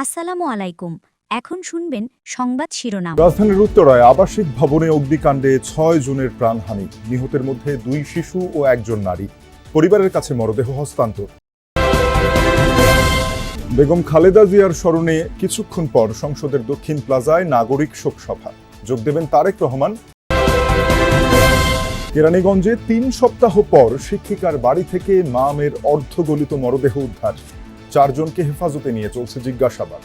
আসসালামু আলাইকুম। এখন শুনবেন সংবাদ শিরোনাম। রাজধানীর উত্তরায় আবাসিক ভবনে অগ্নিকাণ্ডে ৬ জনের প্রাণহানি, নিহতের মধ্যে ২ শিশু ও ১ নারী। পরিবারের কাছে মরদেহ হস্তান্তর। বেগম খালেদা জিয়ার স্মরণে কিছুক্ষণ পর সংসদের দক্ষিণ প্লাজায় নাগরিক শোকসভা, যোগ দেবেন তারেক রহমান। কেরানীগঞ্জে ৩ সপ্তাহ পর শিক্ষিকার বাড়ি থেকে মামের অর্ধগলিত মরদেহ উদ্ধার, ৪ জনকে হেফাজতে নিয়ে চলছে জিজ্ঞাসাবাদ।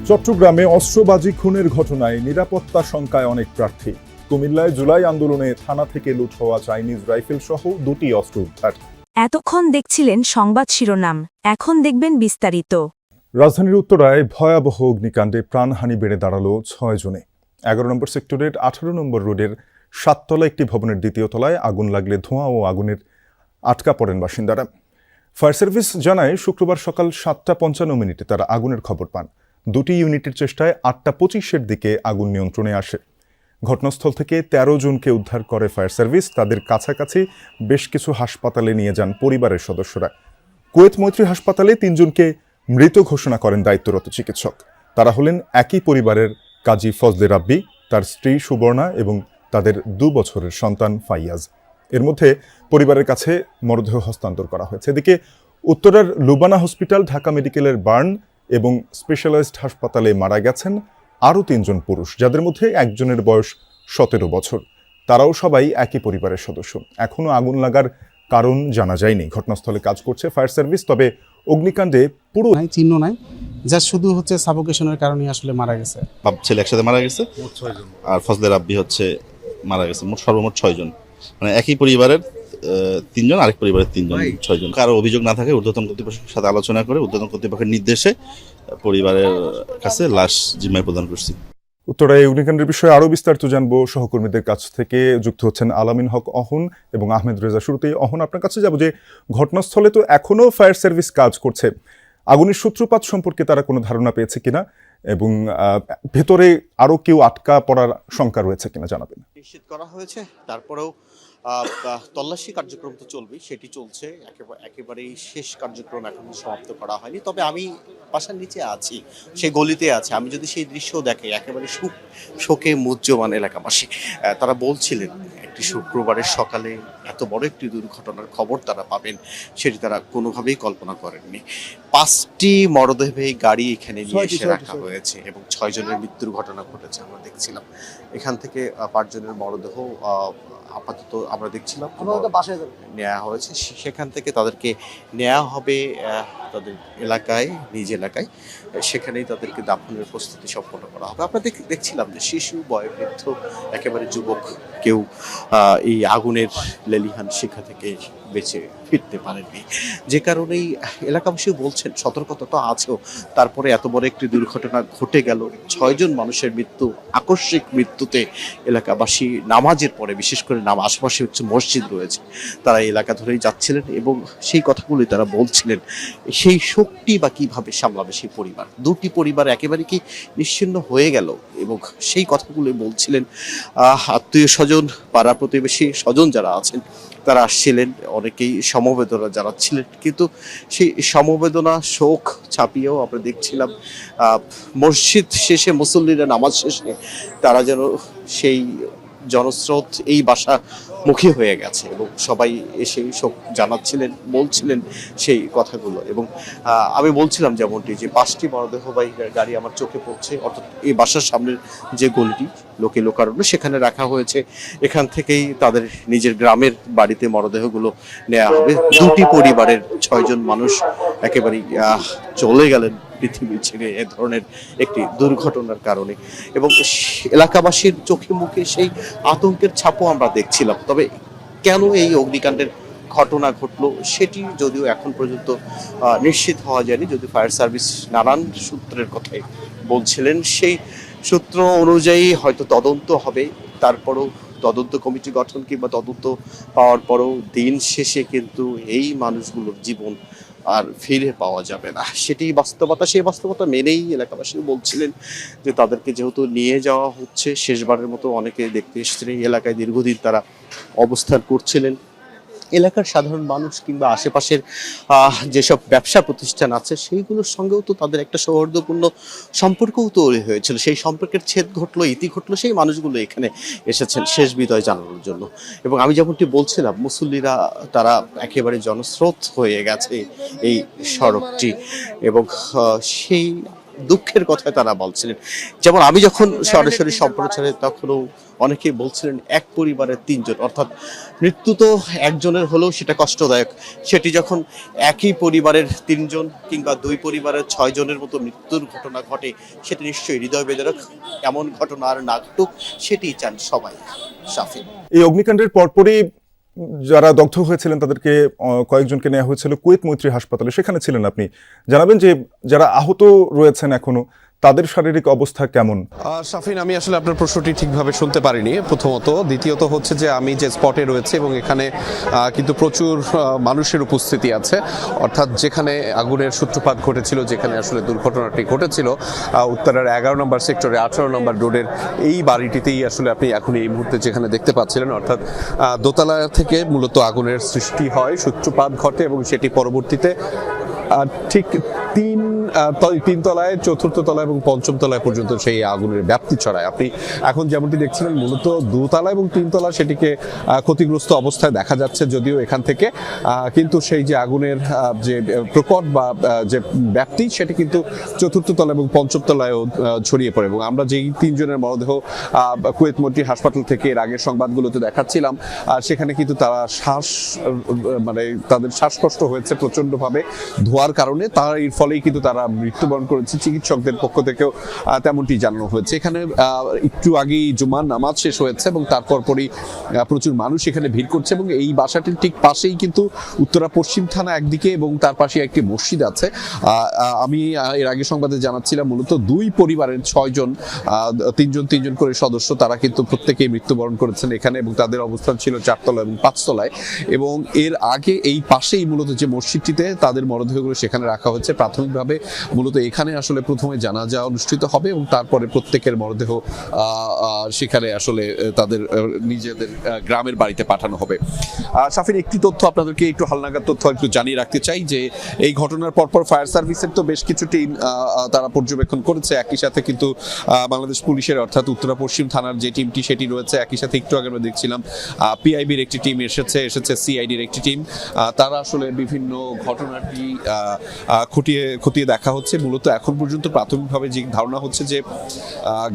চট্টগ্রামে অস্ত্রবাজি খুনের ঘটনায় নিরাপত্তা শঙ্কায় অনেক প্রার্থী। কুমিল্লায় জুলাই আন্দোলনে থানা থেকে লুট হওয়া চাইনিজ রাইফেল সহ 2টি অস্ত্র উদ্ধার। এতক্ষণ দেখছিলেন সংবাদ শিরোনাম, এখন দেখবেন বিস্তারিত। রাজধানীর উত্তরায় ভয়াবহ অগ্নিকাণ্ডে প্রাণহানি বেড়ে দাঁড়ালো 6 জনে। 11 নম্বর সেক্টরের 18 নম্বর রোডের 7তলা একটি ভবনের 2য় তলায় আগুন লাগলে ধোঁয়া ও আগুনের আটকা পড়েন বাসিন্দারা। ফায়ার সার্ভিস জানায় শুক্রবার সকাল 7:55 তারা আগুনের খবর পান। 2টি ইউনিটের চেষ্টায় 8:25 দিকে আগুন নিয়ন্ত্রণে আসে। ঘটনাস্থল থেকে 13 জনকে উদ্ধার করে ফায়ার সার্ভিস। তাদের কাছাকাছি বেশ কিছু হাসপাতালে নিয়ে যান পরিবারের সদস্যরা। কুয়েত মৈত্রী হাসপাতালে 3 জনকে মৃত ঘোষণা করেন দায়িত্বরত চিকিৎসক। তারা হলেন একই পরিবারের কাজী ফজলে রাব্বি, তার স্ত্রী সুবর্ণা এবং তাদের 2 বছরের সন্তান ফাইয়াজ। এর মধ্যে পরিবারের কাছে মরদেহ হস্তান্তর করা হয়েছে। এদিকে উত্তরার লুবানা হসপিটাল, ঢাকা মেডিকেলের বার্ন এবং স্পেশালাইজড হাসপাতালে মারা গেছেন আরও 3 জন পুরুষ, যাদের মধ্যে একজনের বয়স 17 বছর। তারাও সবাই একই পরিবারের সদস্য। এখনও আগুন লাগার কারণ জানা যায়নি। ঘটনাস্থলে কাজ করছে ফায়ার সার্ভিস। তবে অগ্নিকাণ্ডে পুরো চিহ্ন নাই, যা শুধু হচ্ছে সাফোকেশনের কারণে আসলে মারা গেছে। বাপ ছেলে একসাথে মারা গেছে, আর ফজলে রাব্বি হচ্ছে মারা গেছে। সর্বমোট 6 জন, মানে একই পরিবারের 3 জন, আরেক পরিবারের 3 জন, 6 জন। কারো অভিযোগ না থাকে ঊর্ধ্বতন কর্তৃপক্ষের সাথে আলোচনা করে ঊর্ধ্বতন কর্তৃপক্ষের নির্দেশে পরিবারের কাছে লাশ জিম্মায় প্রদান করছি। উত্তরায় অগ্নিকাণ্ডের বিষয়ে আরও বিস্তারিত জানবো সহকর্মীদের কাছ থেকে। যুক্ত হচ্ছেন আলামিন হক অহন এবং আহমেদ রেজা। শুরুতেই অহন, আপনার কাছে যাব যে ঘটনাস্থলে তো এখনও ফায়ার সার্ভিস কাজ করছে। আগুনের সূত্রপাত সম্পর্কে তারা কোনো ধারণা পেয়েছে কিনা এবং ভেতরে আরও কেউ আটকা পড়ার শঙ্কা রয়েছে কিনা জানাবেন। নিশ্চিত করা হয়েছে, তারপরেও তল্লাশি কার্যক্রম তো চলবেই, সেটি চলছে। একেবারেই শেষ কার্যক্রম এখন সমাপ্ত করা হয়নি। তবে আমি বাসার নিচে আছি, সেই গলিতে আছে। আমি যদি সেই দৃশ্য দেখি, একেবারে শোকে মুহ্যমান এলাকাবাসী। তারা বলছিলেন একটি শুক্রবারের সকালে এত বড় একটি দুর্ঘটনার খবর তারা পাবেন, সেটি তারা কোনোভাবেই কল্পনা করেননি। 5টি মরদেহী গাড়ি এখানে নিয়ে এসে রাখা হয়েছে এবং 6 জনের মৃত্যুর ঘটনা ঘটেছে। আমরা দেখছিলাম এখান থেকে 5 জনের মরদেহ আপাতত আমরা দেখছিলাম নেওয়া হয়েছে। সেখান থেকে তাদেরকে নেওয়া হবে তাদের এলাকায়, নিজ এলাকায়। সেখানেই তাদেরকে দাফনের প্রস্তুতি সম্পন্ন করা হবে। আমরা দেখছিলাম যে শিশু, বয়োবৃদ্ধ, একেবারে যুবক কেউ এই আগুনের লেলিহান শিখা থেকে বেঁচে ফিরতে পারেননি। যে কারণেই এলাকাবাসীও বলছেন সতর্কতা তো আছেও, তারপরে এত বড় একটি দুর্ঘটনা ঘটে গেল। 6 জন মানুষের মৃত্যু, আকস্মিক মৃত্যুতে এলাকাবাসী নামাজের পরে, বিশেষ করে আশেপাশে হচ্ছে মসজিদ রয়েছে, তারা এলাকা ধরেই যাচ্ছিলেন এবং সেই কথাগুলোই তারা বলছিলেন। সেই শোকটি বা কিভাবে সামলাবে সেই পরিবার, 2টি পরিবার একেবারে কি নিশ্চিহ্ন হয়ে গেল এবং সেই কথাগুলোই বলছিলেন। আত্মীয় স্বজন, পাড়া প্রতিবেশী স্বজন যারা আছেন তারা আসছিলেন, অনেকেই সমবেদনা জানাচ্ছিলেন। কিন্তু সেই সমবেদনা, শোক ছাপিয়েও আমরা দেখছিলাম মসজিদ শেষে মুসল্লিরা নামাজ শেষে তারা যেন সেই জনস্রোত এই বাসা মুখী হয়ে গেছে এবং সবাই এসে শোক জানাচ্ছিলেন, বলছিলেন সেই কথাগুলো। এবং আমি বলছিলাম যেমনটি যে 5টি মরদেহবাহী গাড়ি আমার চোখে পড়ছে, অর্থাৎ এই বাসার সামনের যে গলিটি লোকে লোকারণ্য, সেখানে রাখা হয়েছে। এখান থেকেই তাদের নিজের গ্রামের বাড়িতে মরদেহগুলো নেওয়া হবে। 2টি পরিবারের 6 জন মানুষ একেবারেই চলে গেলেন পৃথিবী ছেড়ে এ ধরনের একটি দুর্ঘটনার কারণে এবং এলাকাবাসীর চোখে মুখে সেই আতঙ্কের ছাপও আমরা দেখছিলাম। তবে কেন এই অগ্নিকাণ্ডের ঘটনা ঘটলো সেটি যদিও এখন পর্যন্ত নিশ্চিত হওয়া যায়নি। যদি ফায়ার সার্ভিস নানান সূত্রের কথাই বলছিলেন, সেই সূত্র অনুযায়ী হয়তো তদন্ত হবে। তারপরও তদন্ত কমিটি গঠন কিংবা তদন্ত পাওয়ার পরও দিন শেষে কিন্তু এই মানুষগুলোর জীবন আর ফিরে পাওয়া যাবে না, সেটি বাস্তবতা। সেই বাস্তবতা মেনেই এলাকাবাসী বলছিলেন যে তাদেরকে যেহেতু নিয়ে যাওয়া হচ্ছে, শেষবারের মতো অনেকে দেখতে এসেছিলেন এই এলাকায়, দীর্ঘদিন তারা অবস্থান করছিলেন। এলাকার সাধারণ মানুষ কিংবা আশেপাশের যেসব ব্যবসা প্রতিষ্ঠান আছে সেইগুলোর সঙ্গেও তো তাদের একটা সৌহার্দ্যপূর্ণ সম্পর্কও তৈরি হয়েছিল। সেই সম্পর্কের ছেদ ঘটলো, ইতি ঘটলো, সেই মানুষগুলো এখানে এসেছেন শেষ বিদায় জানানোর জন্য। এবং আমি যেমনটি বলছিলাম, মুসল্লিরা তারা একেবারে জনস্রোত হয়ে গেছে এই সড়কটি, এবং সেই দুঃখের কথা তারা বলছিলেন। যেমন আমি যখন সরাসরি সম্প্রচারে, তখনও অনেকেই বলছিলেন এক পরিবারের 3 জন, অর্থাৎ মৃত্যু তো একজনের হলেও সেটা কষ্টদায়ক, সেটি যখন একই পরিবারের 3 জন কিংবা 2 পরিবারের 6 জনের মতো মৃত্যুর ঘটনা ঘটে, সেটি নিশ্চয়ই হৃদয় বেদরক। এমন ঘটনা আর না ঘটুক, সেটি চান সবাই। শাফি, এই অগ্নিকাণ্ডের পরপরই যারা দগ্ধ হয়েছিলেন তাদেরকে কয়েকজনকে নেওয়া হয়েছিল কুয়েত মৈত্রী হাসপাতালে, সেখানে ছিলেন আপনি। জানাবেন যে যারা আহত রয়েছেন এখনো, তাদের শারীরিক অবস্থা কেমন? শাফিন, আমি আসলে আপনার প্রশ্নটি ঠিকভাবে শুনতে পারিনি প্রথমত। দ্বিতীয়ত হচ্ছে যে আমি যে স্পটে রয়েছে এবং এখানে কিন্তু প্রচুর মানুষের উপস্থিতি আছে, অর্থাৎ যেখানে আগুনের সূত্রপাত ঘটেছিল, যেখানে আসলে দুর্ঘটনাটি ঘটেছিল, উত্তরের 11 নম্বর সেক্টরে 18 নম্বর রোডের এই বাড়িটিতেই আসলে আপনি এখন এই মুহূর্তে যেখানে দেখতে পাচ্ছিলেন, অর্থাৎ দোতলা থেকে মূলত আগুনের সৃষ্টি হয়, সূত্রপাত ঘটে এবং সেটি পরবর্তীতে ঠিক তিন তলায়, চতুর্থ তলায় এবং পঞ্চম তলায় পর্যন্ত সেই আগুনের ব্যাপ্তি ছড়ায়। আপনি এখন যেমনটি দেখছিলেন, মূলত 2 তলা এবং 3 তলা সেটিকে ক্ষতিগ্রস্ত অবস্থায় দেখা যাচ্ছে যদিও এখান থেকে, কিন্তু সেই যে আগুনের যে প্রকট বা যে ব্যাপ্তি, সেটি কিন্তু চতুর্থ তলা এবং পঞ্চম তলায়ও ছড়িয়ে পড়ে। এবং আমরা যেই 3 জনের মরদেহ কুয়েত মৈত্রী হাসপাতাল থেকে এর আগের সংবাদগুলোতে দেখাচ্ছিলাম, সেখানে কিন্তু তারা তাদের শ্বাসকষ্ট হয়েছে প্রচন্ডভাবে ধোয়ার কারণে, তার এর ফলেই কিন্তু তারা মৃত্যুবরণ করেছে। চিকিৎসকদের পক্ষ থেকেও তেমনটি জানানো হয়েছে। এখানে একটু আগেই জুমার নামাজ শেষ হয়েছে এবং তারপর পরই প্রচুর মানুষ এখানে ভিড় করছে। এবং এই বাসাটির ঠিক পাশেই কিন্তু উত্তরা পশ্চিম থানা একদিকে এবং তার পাশে একটি মসজিদ আছে। আমি এর আগে সংবাদে জানাচ্ছিলাম, মূলত 2 পরিবারের 6 জন, 3 জন করে সদস্য, তারা কিন্তু প্রত্যেকেই মৃত্যুবরণ করেছেন এখানে, এবং তাদের অবস্থান ছিল 4 তলা এবং 5 তলায়। এবং এর আগে এই পাশেই মূলত যে মসজিদটিতে তাদের মরদেহগুলো সেখানে রাখা হচ্ছে। প্রাথমিকভাবে মূলত এখানে আসলে প্রথমে জানাজা অনুষ্ঠিত হবে এবং তারপরে প্রত্যেকের মরদেহ সেখানে আসলে তাদের নিজেদের গ্রামের বাড়িতে পাঠানো হবে। শাফিন, একটি তথ্য আপনাদেরকে, একটু হালনাগাদ তথ্য একটু জানিয়ে রাখতে চাই যে এই ঘটনার পরপর ফায়ার সার্ভিসের তো বেশ কিছু টিম তারা পর্যবেক্ষণ করেছে। একই সাথে কিন্তু বাংলাদেশ পুলিশের, অর্থাৎ উত্তরা পশ্চিম থানার যে টিমটি সেটি রয়েছে। একই সাথে একটু আগে আমরা দেখছিলাম পিআইবির একটি টিম এসেছে সিআইডির একটি টিম। তারা আসলে বিভিন্ন ঘটনাটি খতিয়ে দেখা হচ্ছে। মূলত এখন পর্যন্ত প্রাথমিকভাবে যে ধারণা হচ্ছে যে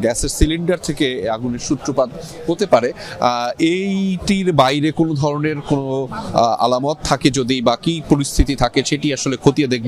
গ্যাসের সিলিন্ডার থেকে আগুনের সূত্রপাত হতে পারে। এইটির বাইরে কোনো ধরনের কোনো আলামত থাকে যদি, বা কি পরিস্থিতি থাকে, সেটি আসলে খতিয়ে দেখবার